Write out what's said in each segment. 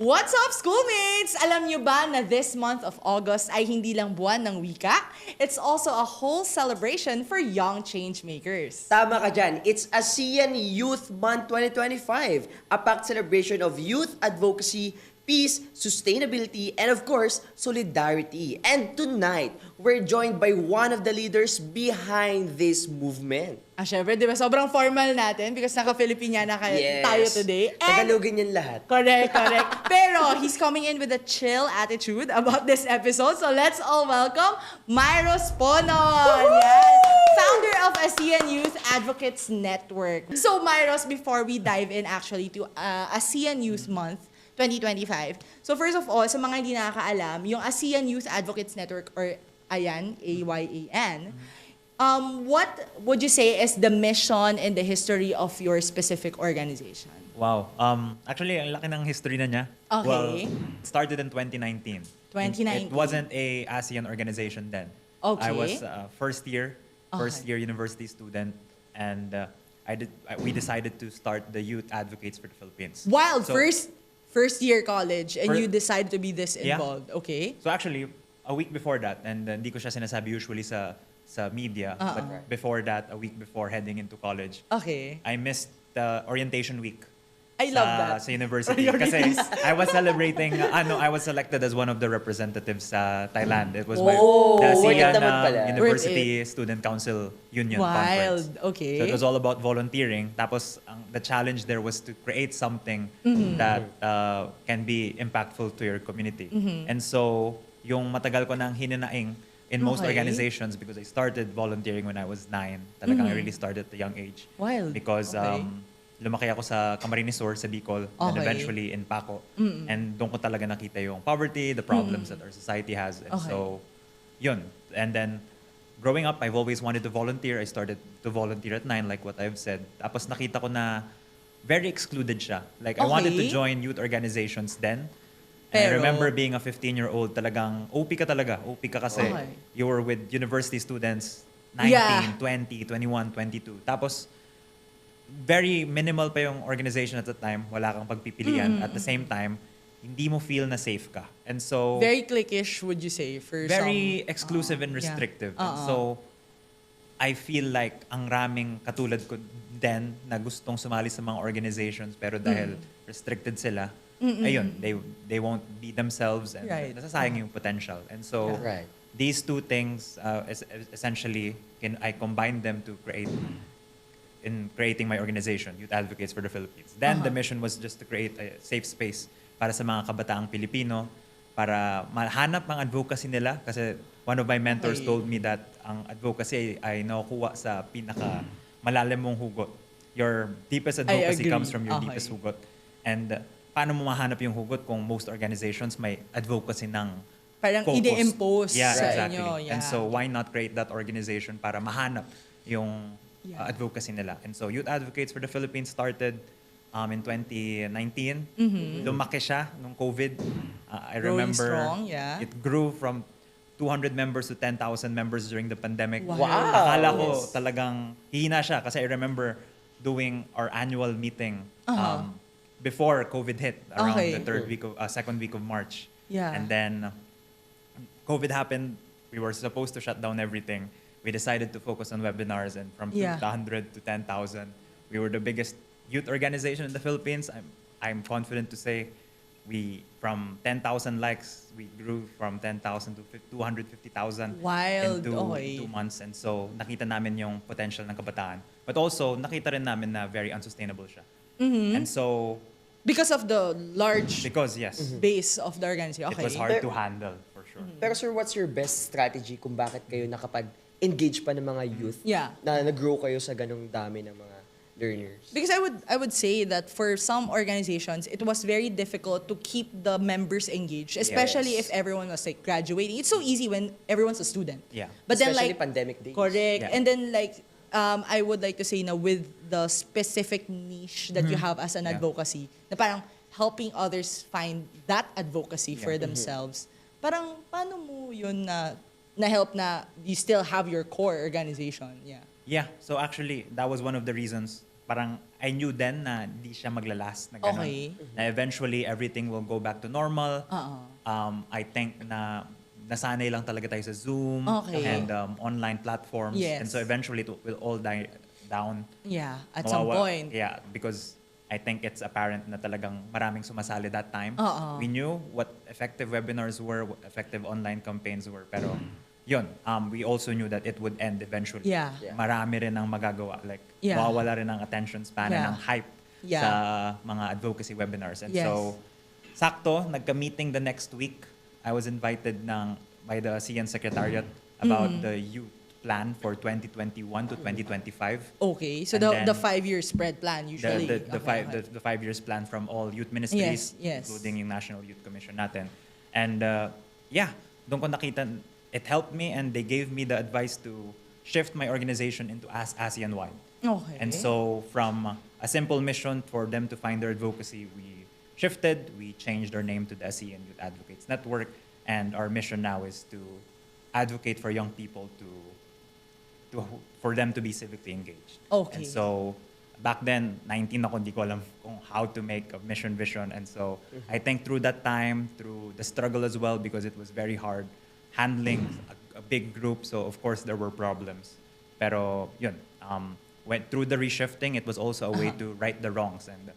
What's up, schoolmates? Alam nyo ba na this month of August ay hindi lang buwan ng wika? It's also a whole celebration for young change makers. Tama ka dyan. It's ASEAN Youth Month 2025, a packed celebration of youth advocacy, peace, sustainability, and of course, solidarity. And tonight, we're joined by one of the leaders behind this movement. Syempre, di ba, sobrang formal natin because naka-Filipiniana tayo today. Tagalogin yan lahat. Correct. Pero he's coming in with a chill attitude about this episode. So let's all welcome Myros Ponon, founder of ASEAN Youth Advocates Network. So Myros, before we dive in actually to ASEAN Youth Month 2025. So first of all, sa mga hindi nakakaalam, yung ASEAN Youth Advocates Network or AYAN, AYAN, what would you say is the mission and the history of your specific organization? Wow. Actually, ang laki ng history na niya. Okay. Well, it started in 2019. 2019. It wasn't a ASEAN organization then. Okay. I was first year university student, and we decided to start the Youth Advocates for the Philippines. Wild, So- first year college and you decided to be this Yeah. involved. Okay. So actually, a week before that, and hindi ko siya sinasabi usually sa media, but before that, a week before heading into college, Okay. I missed the orientation week. I love that. Sa university. Kasi I was celebrating, I was selected as one of the representatives sa Thailand. It was the worth ASEAN it naman pala. University Student Council Union Wild. Conference. Okay. So it was all about volunteering. Tapos the challenge there was to create something that can be impactful to your community. And so yung matagal ko nang hininaing in most Okay. organizations because I started volunteering when I was 9. Talagang I really started at a young age. Wild. Because Okay. lumaki ako sa Camarines Sur, sa Bicol, and Okay. eventually in Paco. And doon ko talaga nakita yung poverty, the problems that our society has. And Okay. so, yun. And then, growing up, I've always wanted to volunteer. I started to volunteer at 9, like what I've said. Tapos nakita ko na very excluded siya. Like, I wanted to Okay. join youth organizations then. And I Pero- remember being a 15-year-old, talagang OP ka talaga. OP ka kasi Okay. you were with university students, 19, Yeah. 20, 21, 22. Tapos, very minimal pa yung organization at the time. Wala kang pagpipilian. At the same time, hindi mo feel na safe ka. And so, Very cliquish, would you say, for very some... exclusive and yeah. restrictive. And so, I feel like ang raming katulad ko then na gustong sumali sa mga organizations pero dahil restricted sila, ayun, they won't be themselves and Right. nasasayang yung potential. And so, Right. these two things, essentially, I combine them to creating my organization, Youth Advocates for the Philippines. Then the mission was just to create a safe space para sa mga kabataang Pilipino, para mahanap ang advocacy nila. Kasi one of my mentors Okay. told me that ang advocacy ay nakukuha sa pinaka malalim mong hugot. Your deepest advocacy agree. comes from your Okay. deepest hugot. And paano mo mahanap yung hugot kung most organizations may advocacy ng Parang focus. ide-impose Yeah, sa exactly. inyo. Yeah. And so why not create that organization para mahanap yung Yeah. advocacy nila. And so Youth Advocates for the Philippines started in 2019. Lumaki siya nung COVID. I Growing remember strong, yeah. it grew from 200 members to 10,000 members during the pandemic. Wow. Akala ko talagang hihina siya kasi I remember doing our annual meeting before COVID hit around Okay. the second week of March. Yeah. And then COVID happened. We were supposed to shut down everything. We decided to focus on webinars, and from Yeah. 200 to 10,000, we were the biggest youth organization in the Philippines. I'm confident to say from 10,000 likes, we grew from 10,000 to 250,000 Wild, in okay. 2 months. And so nakita namin yung potential ng kabataan. But also, nakita rin namin na very unsustainable siya. And so, Because of the large because yes, base of the organization. it Okay. was hard Pero- to handle for sure. Pero sir, what's your best strategy kung bakit kayo nakapag-engage pa ng mga youth Yeah. na nag-grow kayo sa ganong dami ng mga learners? Because I would say that for some organizations, it was very difficult to keep the members engaged, especially if Yes. everyone was like graduating. It's so easy when everyone's a student. Yeah. But then Especially like pandemic days. correct. Yeah. And then like I would like to say na with the specific niche that you have as an Yeah. advocacy, na parang helping others find that advocacy for themselves. Parang paano mo yun na help na you still have your core organization? Yeah. Yeah, so actually, that was one of the reasons parang I knew then na hindi siya maglalast na ganun. Okay. Na eventually everything will go back to normal. Uh-uh. I think na nasanay lang talaga tayo sa Zoom Okay. and online platforms. Yes. And so eventually it will all die down. Yeah, at some point. Yeah, because I think it's apparent na talagang maraming sumasali that time. Oo. We knew what effective webinars were, what effective online campaigns were, pero yun, we also knew that it would end eventually. Yeah. Yeah. Marami rin ang magagawa. Like, Yeah. mawawala rin ang attention span Yeah. and ang hype Yeah. sa mga advocacy webinars. And Yes. so, sakto, nagka-meeting the next week. I was invited by the ASEAN Secretariat about the youth plan for 2021 to 2025. Okay, so And then the 5-year spread plan usually. The 5 years plan from all youth ministries, Yes, yes. including yung National Youth Commission natin. And yeah, doon ko nakita, it helped me and they gave me the advice to shift my organization into ASEAN-wide. Okay. And so from a simple mission for them to find their advocacy, we shifted, we changed our name to the ASEAN Youth Advocates Network, and our mission now is to advocate for young people for them to be civically engaged. Okay. And so back then, 19 ako, hindi ko alam kung how to make a mission vision. And so I think through that time, through the struggle as well, because it was very hard handling a big group. So of course there were problems. Pero yun, through the reshifting, it was also a way to right the wrongs and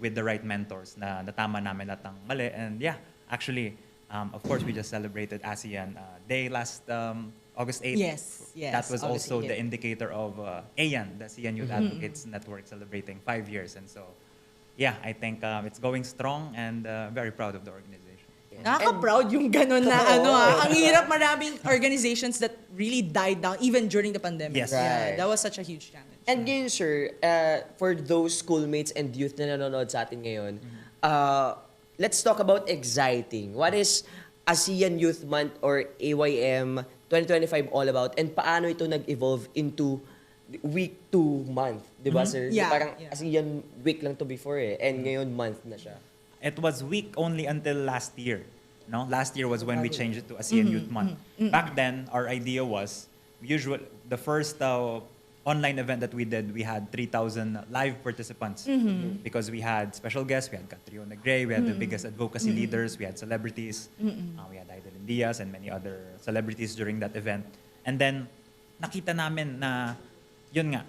with the right mentors na natama namin lahat ng mali. And yeah, actually, of course, we just celebrated ASEAN Day last August 8th. Yes, yes, That was August also 8th. the indicator of ASEAN, the ASEAN Youth Advocates Network, celebrating 5 years. And so, yeah, I think it's going strong and very proud of the organization. Nakaka-proud yung ganun na Totoo. Ang hirap, maraming organizations that really died down even during the pandemic. Yes. Yeah, Right. that was such a huge challenge. And ngayon, sir, for those schoolmates and youth na nanonood sa atin ngayon, let's talk about exciting. What is ASEAN Youth Month or AYM 2025 all about? And paano ito nag-evolve into week to month? Di ba, sir? Yeah, Parang yeah. ASEAN week lang to before And ngayon, month na siya. It was week only until last year. No, last year was when we changed it to ASEAN Youth Month. Back then, our idea was the first online event that we did. We had 3,000 live participants because we had special guests. We had Catriona Gray. We had the biggest advocacy leaders. We had celebrities. We had Idolin Diaz and many other celebrities during that event. And then nakita namin na yun nga,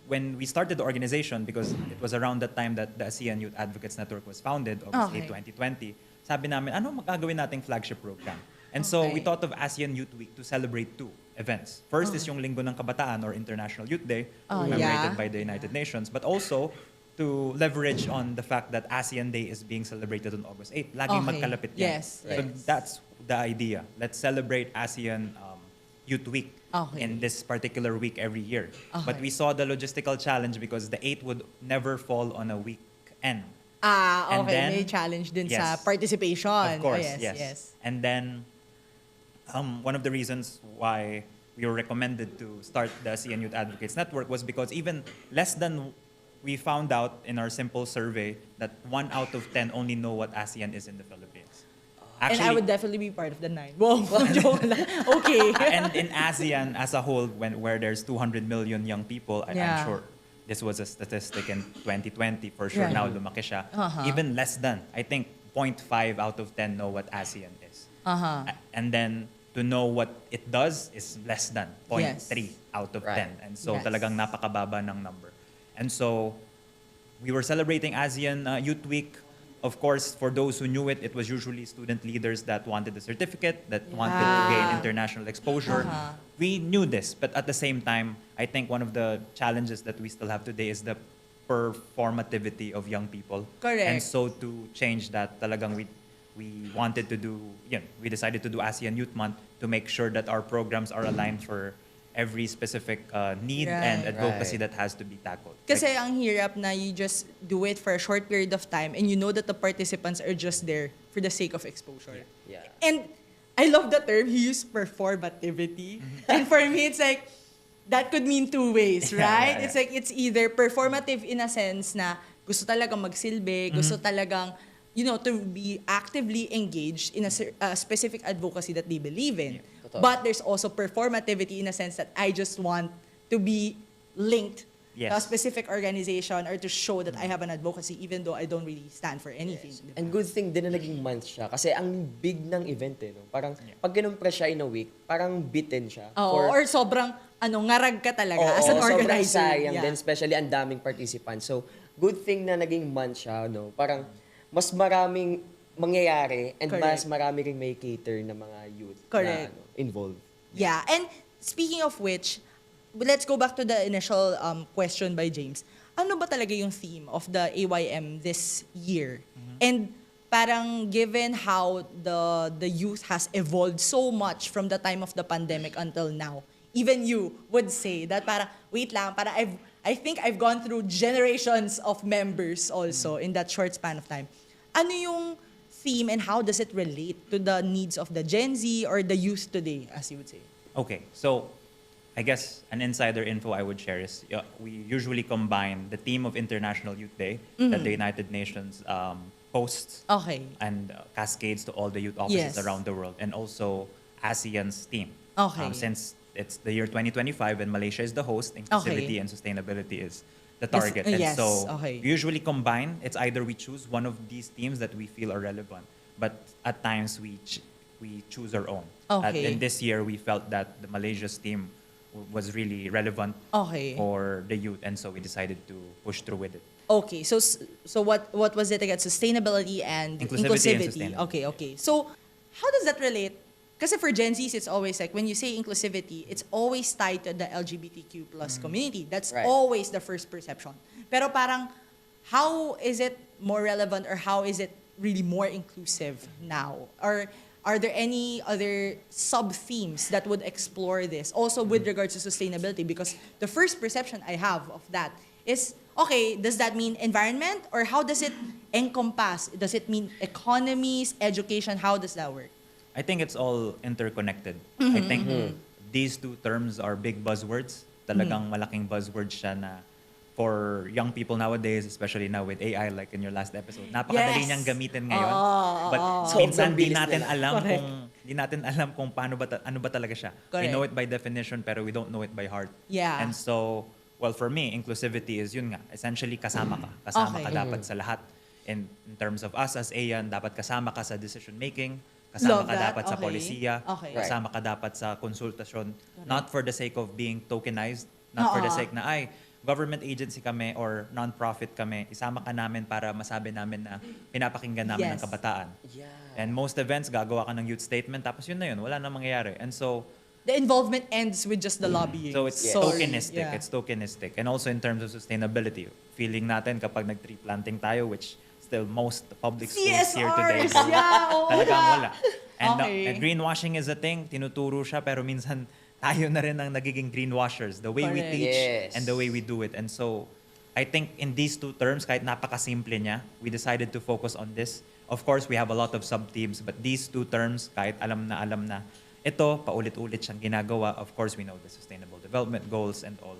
when we started the organization, because it was around that time that the ASEAN Youth Advocates Network was founded, August 8, 2020, sabi namin, ano magagawin nating flagship program? And so we Okay. thought of ASEAN Youth Week to celebrate 2 events. First is yung Linggo ng Kabataan or International Youth Day, commemorated yeah. by the United Nations, but also to leverage on the fact that ASEAN Day is being celebrated on August 8. Laging Okay. magkalapit yan. Yes, So yes. that's the idea. Let's celebrate ASEAN Youth Week Okay. in this particular week every year. But Okay. we saw the logistical challenge because the 8 would never fall on a weekend. Okay. And then- May challenge din sa Yes. participation. Of course, Oh, yes. And then, one of the reasons why we were recommended to start the ASEAN Youth Advocates Network was because even less than we found out in our simple survey that 1 out of 10 only know what ASEAN is in the Philippines. And I would definitely be part of the 9. Wow, joke lang. Okay. and in ASEAN as a whole, where there's 200 million young people, Yeah. I'm sure this was a statistic in 2020. For sure, Right. now lumaki siya. Even less than, I think 0.5 out of 10 know what ASEAN is. And then to know what it does is less than 0.3 out of Right. 10. And so Yes. talagang napakababa ng number. And so we were celebrating ASEAN Youth Week. Of course, for those who knew it, it was usually student leaders that wanted a certificate, that wanted to gain Yeah. international exposure. We knew this, but at the same time, I think one of the challenges that we still have today is the performativity of young people. Correct. And so to change that, talagang we wanted to do, we decided to do ASEAN Youth Month to make sure that our programs are aligned for every specific need and Right. advocacy Right. that has to be tackled. Kasi ang hirap na you just do it for a short period of time and you know that the participants are just there for the sake of exposure. Yeah. And I love the term he used, performativity. And for me, it's like, that could mean 2 ways, Yeah, right? yeah, It's like, it's either performative in a sense na gusto talagang magsilbi, gusto talagang, to be actively engaged in a specific advocacy that they believe in. Totoo. But there's also performativity in a sense that I just want to be linked Yes. a specific organization or to show that I have an advocacy even though I don't really stand for anything. Diba? And good thing din na naging month siya. Kasi ang big ng event eh. No? Parang pag kinumpres siya in a week, parang bitin siya. Oo, or sobrang ngarag ka talaga as an sobrang organizer. sayang Yeah. din, especially ang daming participants. So, good thing na naging month siya. No? Parang mas maraming mangyayari and Correct. mas marami ring may cater na mga youth Correct. na involved. Yeah, and speaking of which, let's go back to the initial question by James. Ano ba talaga yung theme of the AYM this year? And parang given how the youth has evolved so much from the time of the pandemic until now, even you would say that parang, wait lang, parang I think I've gone through generations of members also in that short span of time. Ano yung theme and how does it relate to the needs of the Gen Z or the youth today, as you would say? Okay, so I guess an insider info I would share is we usually combine the theme of International Youth Day that the United Nations posts Okay. and cascades to all the youth offices Yes. around the world, and also ASEAN's theme. Okay. Since it's the year 2025 and Malaysia is the host, inclusivity and sustainability is the target. And yes, so okay. we usually combine. It's either we choose one of these themes that we feel are relevant, but at times we choose our own. Okay. And this year we felt that the Malaysia's theme was really relevant Okay. for the youth, and so we decided to push through with it. Okay, so what was it again? Sustainability and Inclusivity and sustainability. Okay. So how does that relate? Because for Gen Zs, it's always like when you say inclusivity, it's always tied to the LGBTQ plus community. That's Right. always the first perception. Pero parang, how is it more relevant or how is it really more inclusive now? Or are there any other sub-themes that would explore this? Also with regards to sustainability, because the first perception I have of that is, okay, does that mean environment? Or how does it encompass? Does it mean economies, education? How does that work? I think it's all interconnected. I think these two terms are big buzzwords. Talagang malaking buzzword siya na for young people nowadays, especially now with AI, like in your last episode, napakadali Yes. niyang gamitin ngayon. But So, minsan ang di bilis natin nila. alam Correct. di natin alam kung ano ba talaga siya. We Correct. know it by definition, pero we don't know it by heart. Yeah. And so, well, for me, inclusivity is yun nga, essentially kasama ka. Kasama Okay. ka dapat sa lahat. In terms of us as ASEAN, dapat kasama ka sa decision making, kasama Love ka that. dapat sa Okay. polisiya, Okay. kasama ka dapat sa konsultasyon, not for the sake of being tokenized, not for the sake na, ay, government agency kami or non-profit kami, isama ka namin para masabi namin na pinapakinggan namin ng Yes. kabataan. Yeah. And most events, gagawa ka ng youth statement, tapos yun na yun, wala na mangyayari. And so, The involvement ends with just the lobbying. so it's Sorry. tokenistic. Yeah. It's tokenistic. And also in terms of sustainability, feeling natin kapag nag-tree planting tayo, which still most public schools here today, CSRs! Yeah, oo talagang nga. wala. And, Okay. and greenwashing is a thing, tinuturo siya, pero minsan tayo na rin ang nagiging greenwashers. The way we Correct. teach Yes. and the way we do it. And so, I think in these two terms, kahit napakasimple niya, we decided to focus on this. Of course, we have a lot of sub-themes, but these two terms, kahit alam na, ito, paulit-ulit siyang ginagawa. Of course, we know the Sustainable Development Goals and all.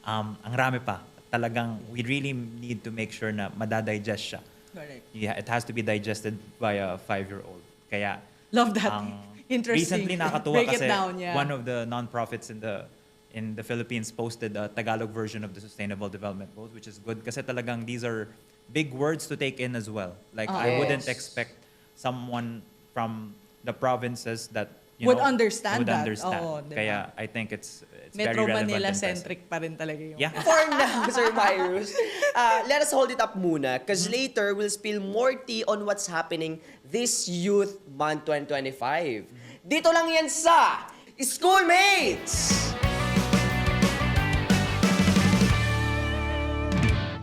Ang rami pa. Talagang, we really need to make sure na madadigest siya. Correct. Yeah, it has to be digested by a 5-year-old. Kaya, Love that. ang Interesting. recently nakatuwa Break kasi it down, yeah. one of the non-profits in the Philippines posted a Tagalog version of the Sustainable Development Goals, which is good kasi talagang these are big words to take in as well. Like, I wouldn't Yes. expect someone from the provinces that Would understand would that. understand. Oo, diba? Kaya I think it's very Metro relevant and Manila-centric pa rin talaga yung... Yeah. For now, Sir Myrus, let us hold it up muna because later we'll spill more tea on what's happening this Youth Month 2025. Dito lang yan sa Iskoolmates!